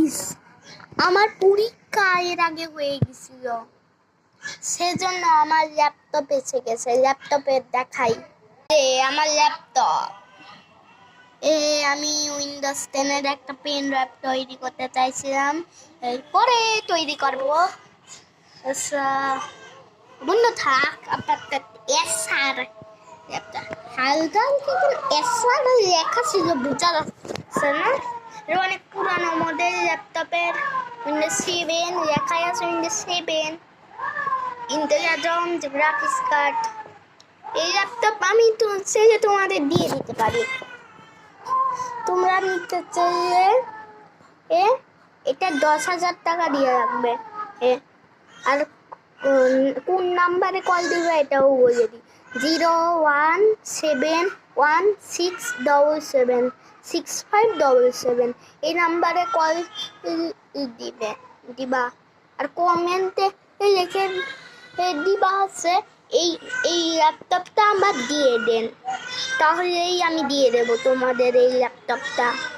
Guys, আমার পরীক্ষা এর আগে হয়ে গেছিল, সেজন্য আমার ল্যাপটপ এসে গেছে। ল্যাপটপে দেখাই আমার ল্যাপটপ। আমি উইন্ডোজ 10 এর একটা পেন ড্রাইভ তৈরি করতে চাইছিলাম, এরপরে তৈরি করবো। আচ্ছা বন্ধ থাক, আপনার এসআর ল্যাপটপ হালকা এসআর লেখা ছিল, বোঝা যাচ্ছে না? এটা অনেক পুরানো মডেল ল্যাপটপের, উইন্ডোজ 7 লেখাই আছে, উইন্ডোজ 7 ইন্টেল আজম গ্রাফিক্স কার্ড। এই ল্যাপটপ আমি তো চাইলে তোমাদের দিয়ে দিতে পারি, তোমরা নিতে চাইলে এটা 10,000 টাকা দিয়ে রাখবে। আর কোন নাম্বারে কল দিবে এটাও বলে দিই, 016776577 এই নাম্বারে কল দিবা। আর কমেন্টে লিখে দিবা হচ্ছে এই ল্যাপটপটা আমার দিয়ে দেন, তাহলেই আমি দিয়ে দেবো তোমাদের এই ল্যাপটপটা।